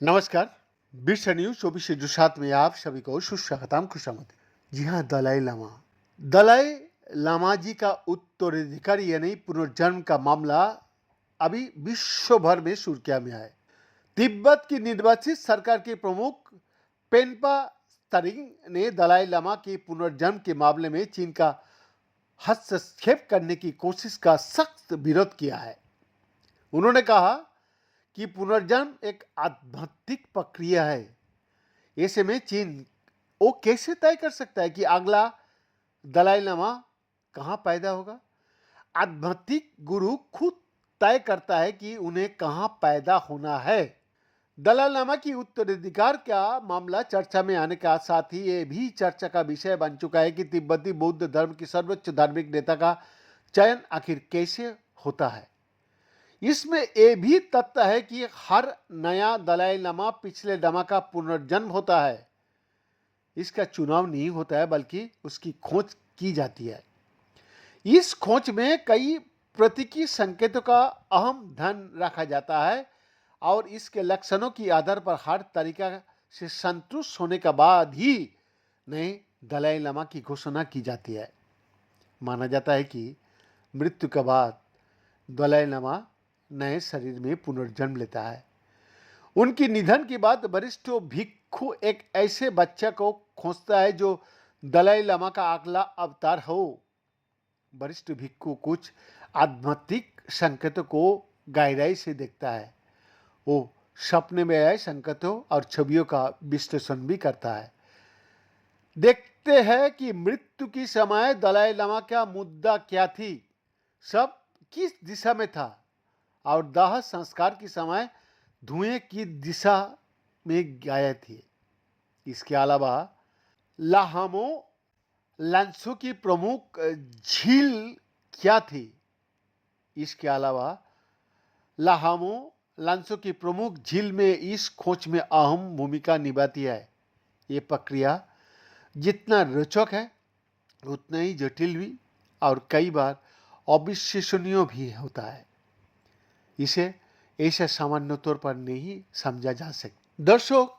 नमस्कार। विश्व न्यूज 24/7 में आप सभी को सुस्वागतम खुशामद। जी हाँ, दलाई लामा जी का उत्तराधिकारी यानी पुनर्जन्म का मामला अभी विश्व भर में सुर्खियां में है। तिब्बत की निर्वाचित सरकार के प्रमुख पेन्पा त्सरिंग ने दलाई लामा के पुनर्जन्म के मामले में चीन का हस्तक्षेप करने की कोशिश का सख्त विरोध किया है। उन्होंने कहा कि पुनर्जन्म एक आध्यात्मिक प्रक्रिया है। ऐसे में चीन वो कैसे तय कर सकता है कि अगला दलाई लामा कहाँ पैदा होगा? आध्यात्मिक गुरु खुद तय करता है कि उन्हें कहाँ पैदा होना है। दलाई लामा की उत्तराधिकार का मामला चर्चा में आने के साथ ही ये भी चर्चा का विषय बन चुका है कि तिब्बती बौद्ध धर्म की सर्वोच्च धार्मिक नेता का चयन आखिर कैसे होता है। इसमें यह भी तथ्य है कि हर नया दलाई लामा पिछले लामा का पुनर्जन्म होता है। इसका चुनाव नहीं होता है, बल्कि उसकी खोज की जाती है। इस खोज में कई प्रतीकी संकेतों का अहम ध्यान रखा जाता है और इसके लक्षणों के आधार पर हर तरीका से संतुष्ट होने के बाद ही नए दलाई लामा की घोषणा की जाती है। माना जाता है कि मृत्यु के बाद दलाई लामा नए शरीर में पुनर्जन्म लेता है। उनकी निधन के बाद वरिष्ठ भिक्षु एक ऐसे बच्चे को खोजता है जो दलाई लामा का अगला अवतार हो। वरिष्ठ भिक्षु कुछ आध्यात्मिक संकेतों को गहराई से देखता है। वो सपने में आए संकेतों और छवियों का विश्लेषण भी करता है। देखते हैं कि मृत्यु की समय दलाई लामा का मुद्दा क्या थी, सब किस दिशा में था और दाह संस्कार के समय धुएं की दिशा में गए थे। इसके अलावा लाहामो लांसो की प्रमुख झील क्या थी? इसके अलावा लाहामो लांसो की प्रमुख झील में इस खोज में अहम भूमिका निभाती है। ये प्रक्रिया जितना रोचक है उतना ही जटिल भी और कई बार अविश्वसनीय भी होता है। इसे ऐसे सामान्य तौर पर नहीं समझा जा सकता। दर्शक,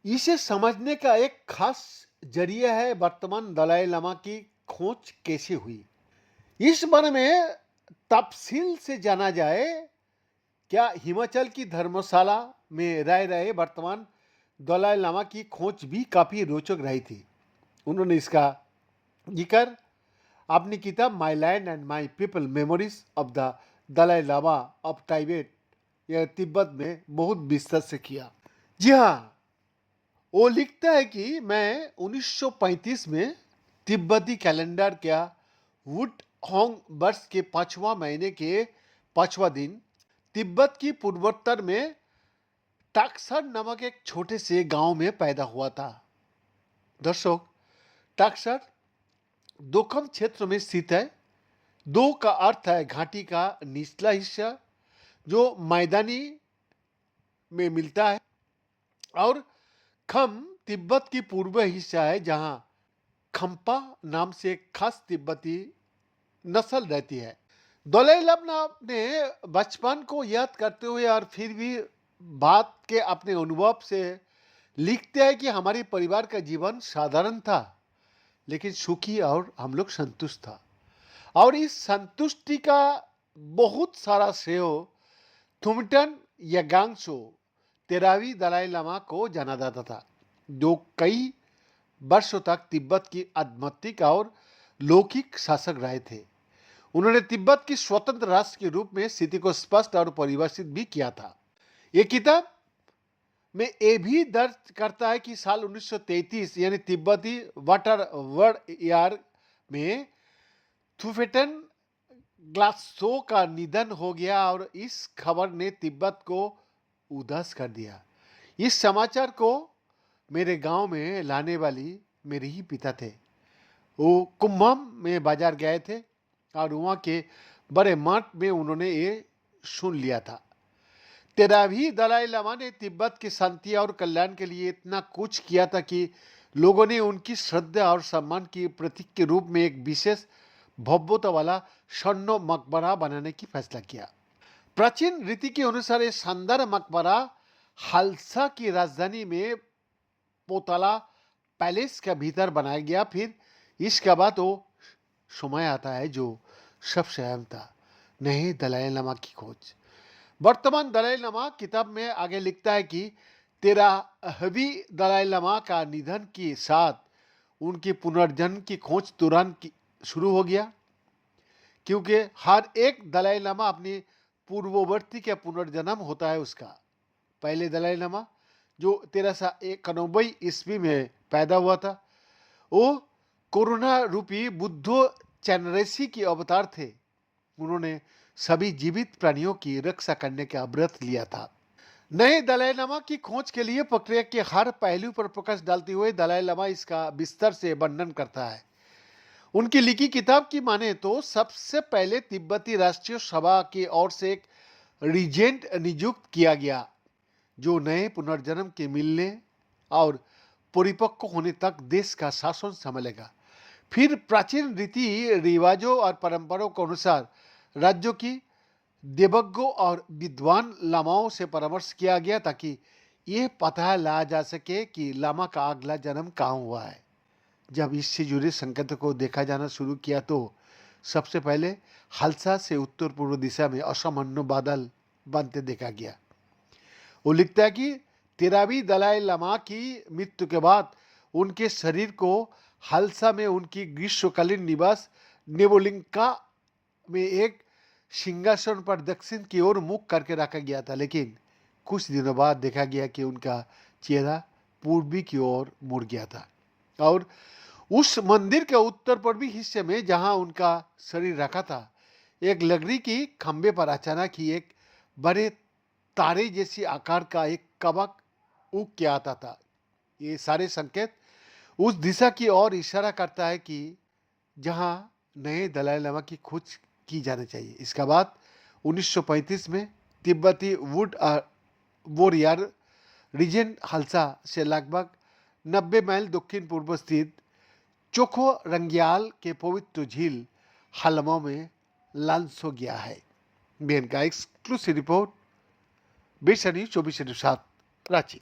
इसे समझने का एक खास जरिया है वर्तमान दलाई लामा की खोज कैसे हुई। इस बारे में तफसील से जाना जाए। क्या हिमाचल की धर्मशाला में रह रहे वर्तमान दलाई लामा की खोज भी काफी रोचक रही थी। उन्होंने इसका जिक्र अपनी किताब my land and my people memories of the Dalai Lama of Tibet या तिब्बत में बहुत विस्तार से किया। जी हाँ, वो लिखता है कि मैं 1935 में तिब्बती कैलेंडर क्या वुड होंग वर्ष के 5वां महीने के 5वां दिन तिब्बत की पूर्वोत्तर में टाक्सर नामक एक छोटे से गांव में पैदा हुआ था। दर्शक, टाक्सर दोखम क्षेत्र में स्थित है। दो का अर्थ है घाटी का निचला हिस्सा जो मैदानी में मिलता है और खम तिब्बत की पूर्व हिस्सा है जहां खम्पा नाम से एक खास तिब्बती नस्ल रहती है। दलाई लामा ने बचपन को याद करते हुए और फिर भी बात के अपने अनुभव से लिखते हैं कि हमारे परिवार का जीवन साधारण था लेकिन सुखी और हम लोग संतुष्ट था और इस संतुष्टि का बहुत सारा श्रेय थुमटन यगांगसो 13वीं दलाई लामा को जाना जाता था जो कई वर्षों तक तिब्बत की आध्यात्मिक और लौकिक शासक रहे थे। उन्होंने तिब्बत की स्वतंत्र राष्ट्र के रूप में स्थिति को स्पष्ट और परिभाषित भी किया था। ये किताब में ये भी दर्ज करता है कि साल 1933 यानी तिब्बती वाटर वर्ड ईयर में थुफेटन ग्लासो का निधन हो गया और इस खबर ने तिब्बत को उदास कर दिया। इस समाचार को मेरे गांव में लाने वाली मेरे ही पिता थे। वो कुंभम में बाजार गए थे और वहाँ के बड़े मठ में उन्होंने ये सुन लिया था। 13वीं दलाई लामा ने तिब्बत की शांति और कल्याण के लिए इतना कुछ किया था कि लोगों ने उनकी श्रद्धा और सम्मान की प्रतीक के रूप में एक विशेष भव्यता वाला स्वर्ण मकबरा बनाने की फैसला किया। प्राचीन रीति के अनुसार ये शानदार मकबरा हालसा की राजधानी में पोताला पैलेस के भीतर बनाया गया। फिर इसके बाद वो समय आता है जो सबसे अहम था, नए दलाई लामा की खोज। वर्तमान दलाई लामा किताब में आगे लिखता है कि 13वीं दलाई लामा का निधन के साथ उनकी पुनर्जन्म की खोज तुरंत शुरू हो गया, क्योंकि हर एक दलाई लामा अपनी पूर्ववर्ती का पुनर्जन्म होता है उसका। पहले दलाई लामा जो 1391 ईस्वी में पैदा हुआ था, वो कोरोना रूपी बुद्धो चैनरेसी के अवतार थे। उन्होंने सभी जीवित प्राणियों की रक्षा करने का व्रत लिया था। नए दलाई लामा की खोज के लिए प्रक्रिया के हर पहलू पर प्रकाश डालते हुए दलाई लामा इसका विस्तार से वर्णन करता है। उनकी लिखी किताब की माने तो सबसे पहले तिब्बती राष्ट्रीय सभा की ओर से एक रीजेंट नियुक्त किया गया, जो नए पुनर्जन्म के मिलने और परिपक्व होने तक देश का शासन संभालेगा। फिर प्राचीन रीति रिवाजों और परंपराओं के अनुसार राज्यों की देवज्ञों और विद्वान लामाओं से परामर्श किया गया, ताकि ये पता लगाया जा सके कि लामा का अगला जन्म कहाँ हुआ है। जब इससे जुड़े संकेतों को देखा जाना शुरू किया तो सबसे पहले हालसा से उत्तर पूर्व दिशा में असामान्य बादल बनते देखा गया। वो लिखता है कि 13वीं दलाई लामा की मृत्यु के बाद उनके शरीर को हालसा में उनकी ग्रीष्मकालीन निवास नेबोलिंका में एक सिंहासन पर दक्षिण की ओर मुख करके रखा गया था, लेकिन कुछ दिनों बाद देखा गया कि उनका चेहरा पूर्वी की ओर मुड़ गया था और उस मंदिर के उत्तर पूर्वी हिस्से में जहां उनका शरीर रखा था, एक लकड़ी की खंबे पर अचानक ही एक बड़े तारे जैसी आकार का एक कवच उग के आता था। ये सारे संकेत उस दिशा की ओर इशारा करता है कि जहां नए दलाई लामा की खोज की जानी चाहिए। इसके बाद 1935 में तिब्बती वुड वॉरियर रीजन हालसा से लगभग 90 माइल दक्षिण पूर्व स्थित चोखो रंग्याल के पवित्र झील हालमो में लॉन्च हो गया है। बेन का एक्सक्लूसिव रिपोर्ट, बेसनी 24/7 रांची।